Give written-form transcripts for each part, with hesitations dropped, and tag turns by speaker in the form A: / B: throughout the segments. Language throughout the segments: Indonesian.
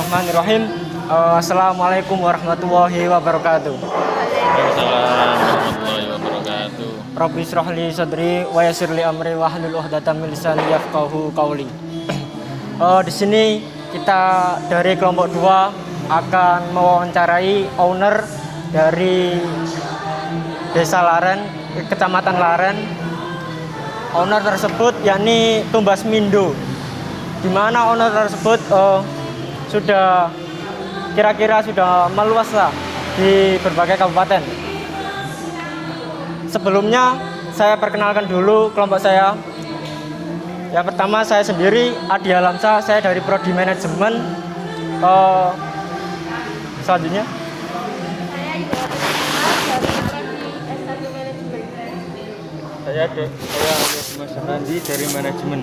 A: Bismillahirrahmanirrahim. Assalamualaikum warahmatullahi wabarakatuh.
B: Waalaikumsalam warahmatullahi wabarakatuh.
A: Rabbi shrah li sadri wa yassir li amri wahlul 'uqdatam min lisani yafqahu qawli. Di sini kita dari kelompok 2 akan mewawancarai owner dari Desa Laren, Kecamatan Laren. Owner tersebut yakni Tumbas Mindo. Di mana owner tersebut sudah kira-kira sudah meluas lah di berbagai kabupaten. Sebelumnya saya perkenalkan dulu kelompok saya. Yang pertama saya sendiri Adi Alamsa, saya dari Prodi Manajemen. Selanjutnya
B: Saya Mas Nandi dari Manajemen.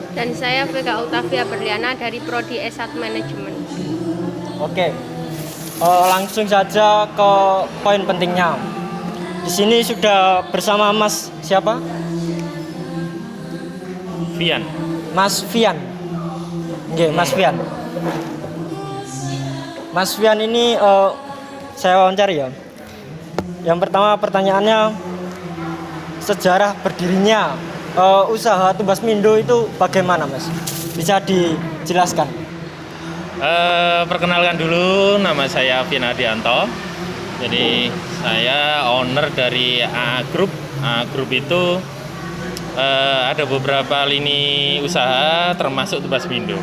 C: Dan saya Vega Octavia Berliana dari Prodi S1 Manajemen.
A: Oke, langsung saja ke poin pentingnya. Di sini sudah bersama Mas siapa?
B: Fian.
A: Mas Fian. Oke, Mas Fian. Mas Fian ini saya wawancari ya. Yang pertama pertanyaannya, sejarah berdirinya usaha Tumbas Mindo itu bagaimana, Mas? Bisa dijelaskan?
B: Perkenalkan dulu, nama saya Fian Adianto. Jadi saya owner dari AA Group. AA Group itu ada beberapa lini usaha termasuk Tumbas Mindo.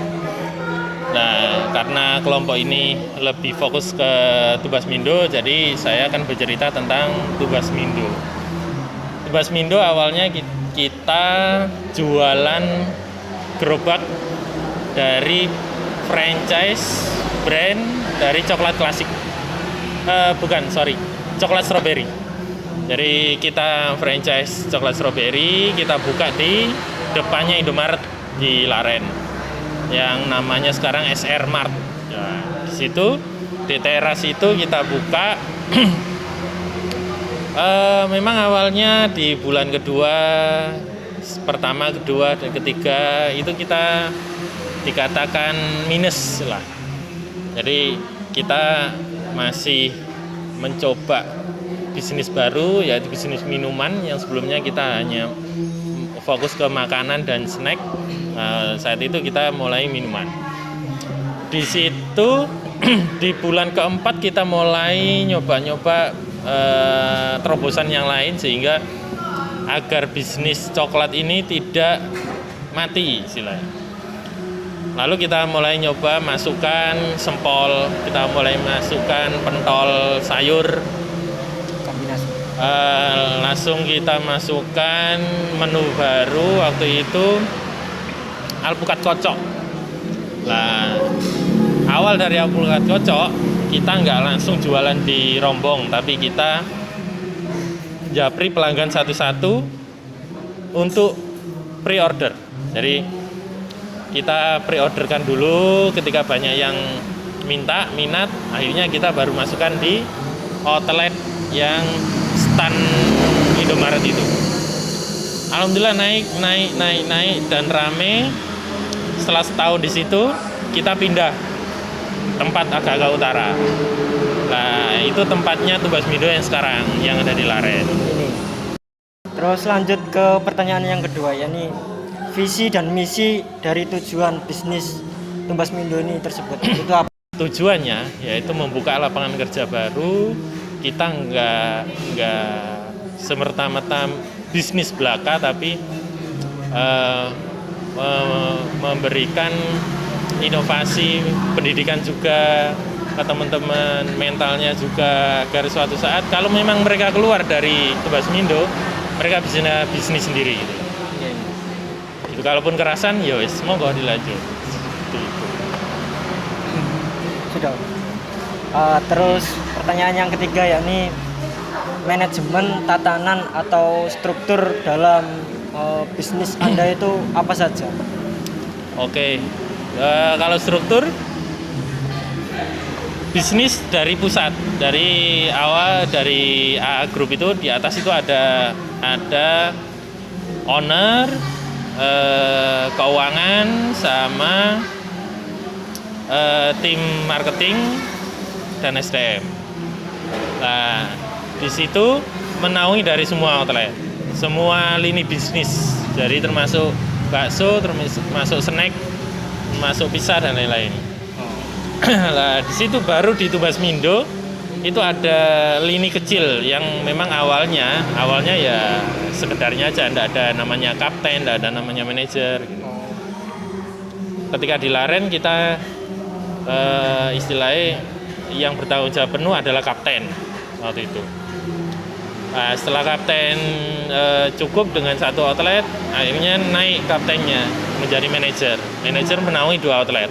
B: Nah, karena kelompok ini lebih fokus ke Tumbas Mindo, jadi saya akan bercerita tentang Tumbas Mindo. Tumbas Mindo awalnya kita jualan gerobak dari franchise brand dari coklat klasik. Coklat strawberry. Jadi kita franchise coklat strawberry, kita buka di depannya Indomaret di Laren, yang namanya sekarang SR Mart. Nah, di situ di teras itu kita buka. Memang awalnya di bulan pertama, kedua, dan ketiga itu kita dikatakan minus lah. Jadi kita masih mencoba bisnis baru, yaitu bisnis minuman, yang sebelumnya kita hanya fokus ke makanan dan snack. Saat itu kita mulai minuman. Di situ di bulan keempat kita mulai nyoba-nyoba terobosan yang lain, sehingga agar bisnis coklat ini tidak mati istilahnya. Lalu kita mulai nyoba masukkan sempol, kita mulai masukkan pentol sayur, langsung kita masukkan menu baru waktu itu alpukat kocok. Nah, awal dari alpukat kocok kita nggak langsung jualan di rombong, tapi kita japri pelanggan satu-satu untuk pre-order. Jadi kita pre-orderkan dulu, ketika banyak yang minat, akhirnya kita baru masukkan di outlet yang stand Indomaret itu. Alhamdulillah naik dan rame. Setelah setahun di situ kita pindah tempat agak utara. Nah, itu tempatnya Tumbas Mindo yang sekarang yang ada di Laren.
A: Terus lanjut ke pertanyaan yang kedua, yakni visi dan misi dari tujuan bisnis Tumbas Mindo ini tersebut. Itu apa?
B: Tujuannya yaitu membuka lapangan kerja baru. Kita nggak semerta-merta bisnis belaka, tapi memberikan inovasi pendidikan juga ke teman-teman, mentalnya juga, agar suatu saat kalau memang mereka keluar dari Tumbas Mindo, mereka bisa bisnis sendiri gitu. Itu kalaupun kerasan, ya wis monggo dilanjut.
A: Sudah. Terus pertanyaan yang ketiga, yakni manajemen, tatanan atau struktur dalam bisnis Anda itu apa saja?
B: Oke, kalau struktur bisnis dari pusat, dari awal dari AA Group itu di atas itu ada owner, keuangan, sama tim marketing dan SDM. Nah, di situ menaungi dari semua outlet, semua lini bisnis, jadi termasuk bakso, termasuk snack, termasuk pizza dan lain-lain. Nah, di situ baru di Tubasmindo itu ada lini kecil yang memang awalnya ya sekedarnya aja, tidak ada namanya kapten, tidak ada namanya manajer. Ketika di Laren kita istilahnya yang bertanggung jawab penuh adalah kapten waktu itu. Nah, setelah kapten cukup dengan satu outlet, akhirnya naik kaptennya menjadi manajer. Manajer menaungi 2 outlet.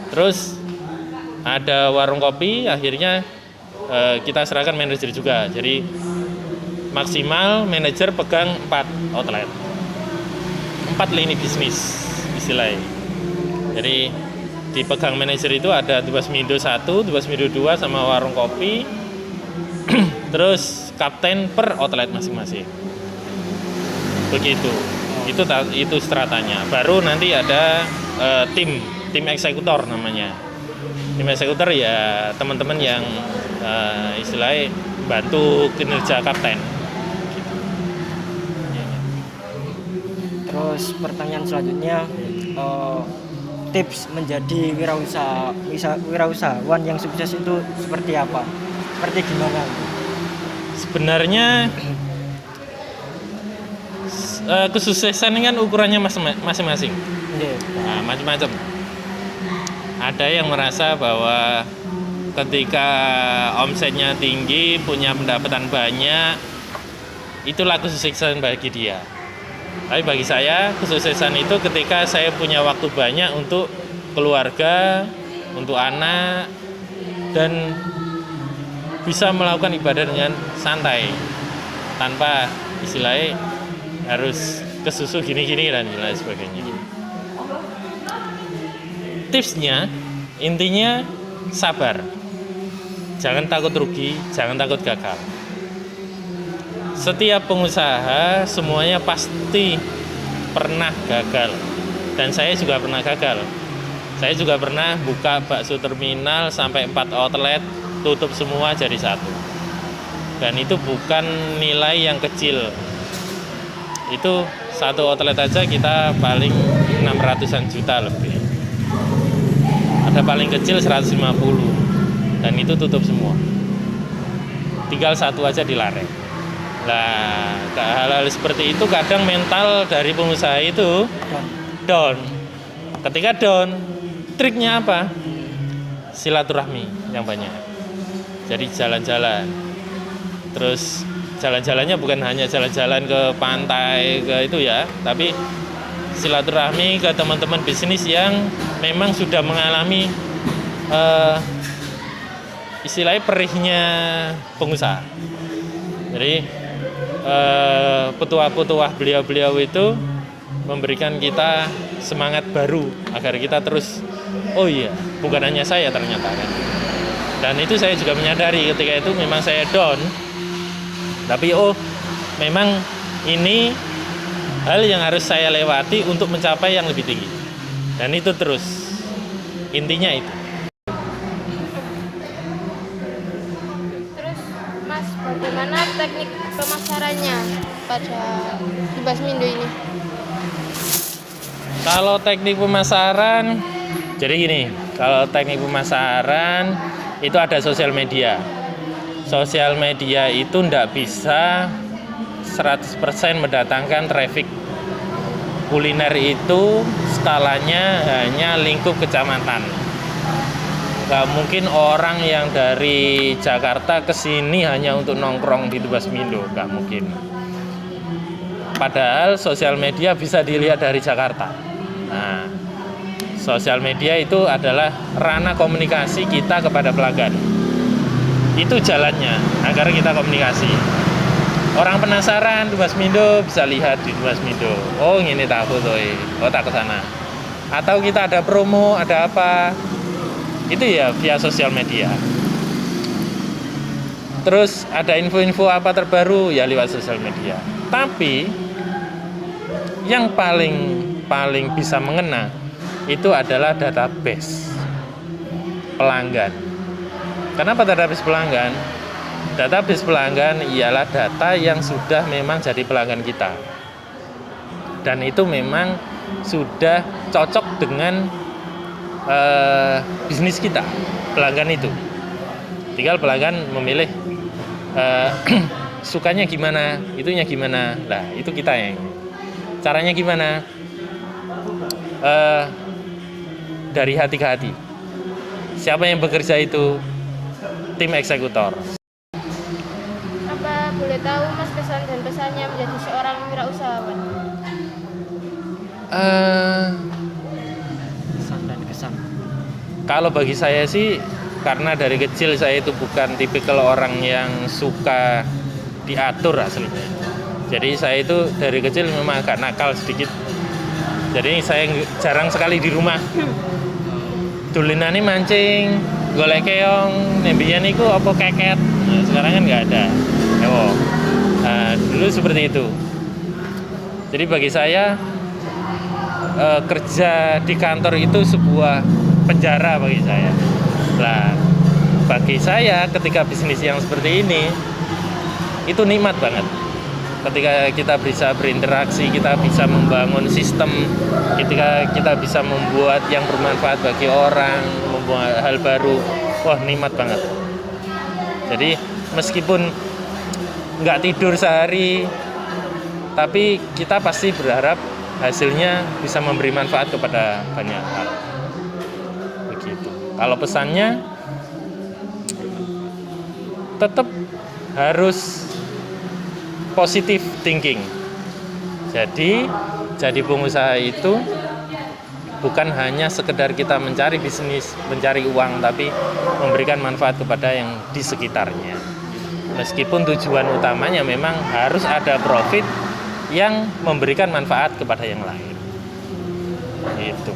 B: Terus ada warung kopi, akhirnya kita serahkan manajer juga. Jadi maksimal manajer pegang 4 outlet, 4 lini bisnis istilahnya. Jadi dipegang manajer itu ada Tubasmindo 1, Tubasmindo 2 sama warung kopi. Terus kapten per outlet masing-masing. Begitu. Itu stratanya. Baru nanti ada tim eksekutor namanya. Tim eksekutor ya teman-teman yang istilahnya bantu kinerja kapten. Gitu.
A: Terus pertanyaan selanjutnya, tips menjadi wirausahawan yang sukses itu seperti apa? Seperti gimana?
B: Sebenarnya kesuksesan kan ukurannya masing-masing. Nah, macam-macam. Ada yang merasa bahwa ketika omsetnya tinggi, punya pendapatan banyak, itulah kesuksesan bagi dia. Tapi bagi saya, kesuksesan itu ketika saya punya waktu banyak untuk keluarga, untuk anak, dan bisa melakukan ibadah dengan santai, tanpa istilahnya harus kesusu gini-gini dan lain sebagainya. Tipsnya, intinya sabar. Jangan takut rugi, jangan takut gagal. Setiap pengusaha semuanya pasti pernah gagal. Dan saya juga pernah gagal. Saya juga pernah buka bakso terminal sampai 4 outlet, tutup semua jadi 1. Dan itu bukan nilai yang kecil. Itu 1 outlet aja kita paling 600-an juta lebih. Ada paling kecil 150 dan itu tutup semua. Tinggal 1 aja di Laren. Nah, hal-hal seperti itu kadang mental dari pengusaha itu down. Ketika down, triknya apa? Silaturahmi yang banyak. Jadi jalan-jalan. Terus jalan-jalannya bukan hanya jalan-jalan ke pantai ke itu ya, tapi silaturahmi ke teman-teman bisnis yang memang sudah mengalami istilahnya perihnya pengusaha. Jadi petuah-petuah beliau-beliau itu memberikan kita semangat baru agar kita terus, oh iya, bukan hanya saya ternyata kan. Dan itu saya juga menyadari ketika itu memang saya down, tapi memang ini hal yang harus saya lewati untuk mencapai yang lebih tinggi. Dan itu terus. Intinya itu.
C: Terus Mas, bagaimana teknik pemasarannya pada Tubasmindo ini?
B: Kalau teknik pemasaran, jadi gini, kalau teknik pemasaran itu ada sosial media. Sosial media itu tidak bisa 100% mendatangkan traffic. Kuliner itu skalanya hanya lingkup kecamatan. Gak mungkin orang yang dari Jakarta ke sini hanya untuk nongkrong di Tubasmindo, gak mungkin. Padahal sosial media bisa dilihat dari Jakarta. Nah, sosial media itu adalah ranah komunikasi kita kepada pelanggan. Itu jalannya agar kita komunikasi. Orang penasaran Tubasmindo bisa lihat di Tubasmindo. Oh, ini tahu tuh. Oh, tak ke sana. Atau kita ada promo, ada apa? Itu ya via sosial media. Terus ada info-info apa terbaru ya lewat sosial media. Tapi yang paling bisa mengena itu adalah database pelanggan. Kenapa database pelanggan? Database pelanggan ialah data yang sudah memang jadi pelanggan kita. Dan itu memang sudah cocok dengan bisnis kita, pelanggan itu. Tinggal pelanggan memilih sukanya gimana, itunya gimana. Nah, itu kita yang. Caranya gimana? Dari hati ke hati. Siapa yang bekerja itu? Tim eksekutor.
C: Apa boleh tahu Mas kesan dan pesannya menjadi seorang wirausahawan?
A: Kesan dan kesan.
B: Kalau bagi saya sih, karena dari kecil saya itu bukan tipikal orang yang suka diatur aslinya. Jadi saya itu dari kecil memang agak nakal sedikit. Jadi saya jarang sekali di rumah. Dolinane mancing, golek keong, nembian iku apa keket. Nah, sekarang kan nggak ada. Dulu seperti itu. Jadi bagi saya kerja di kantor itu sebuah penjara bagi saya. Nah, bagi saya ketika bisnis yang seperti ini itu nikmat banget. Ketika kita bisa berinteraksi, kita bisa membangun sistem, ketika kita bisa membuat yang bermanfaat bagi orang, membuat hal baru, wah nikmat banget. Jadi meskipun nggak tidur sehari, tapi kita pasti berharap hasilnya bisa memberi manfaat kepada banyak hal. Begitu. Kalau pesannya tetap harus positive thinking. Jadi pengusaha itu bukan hanya sekedar kita mencari bisnis, mencari uang, tapi memberikan manfaat kepada yang di sekitarnya. Meskipun tujuan utamanya memang harus ada profit yang memberikan manfaat kepada yang lain. Itu.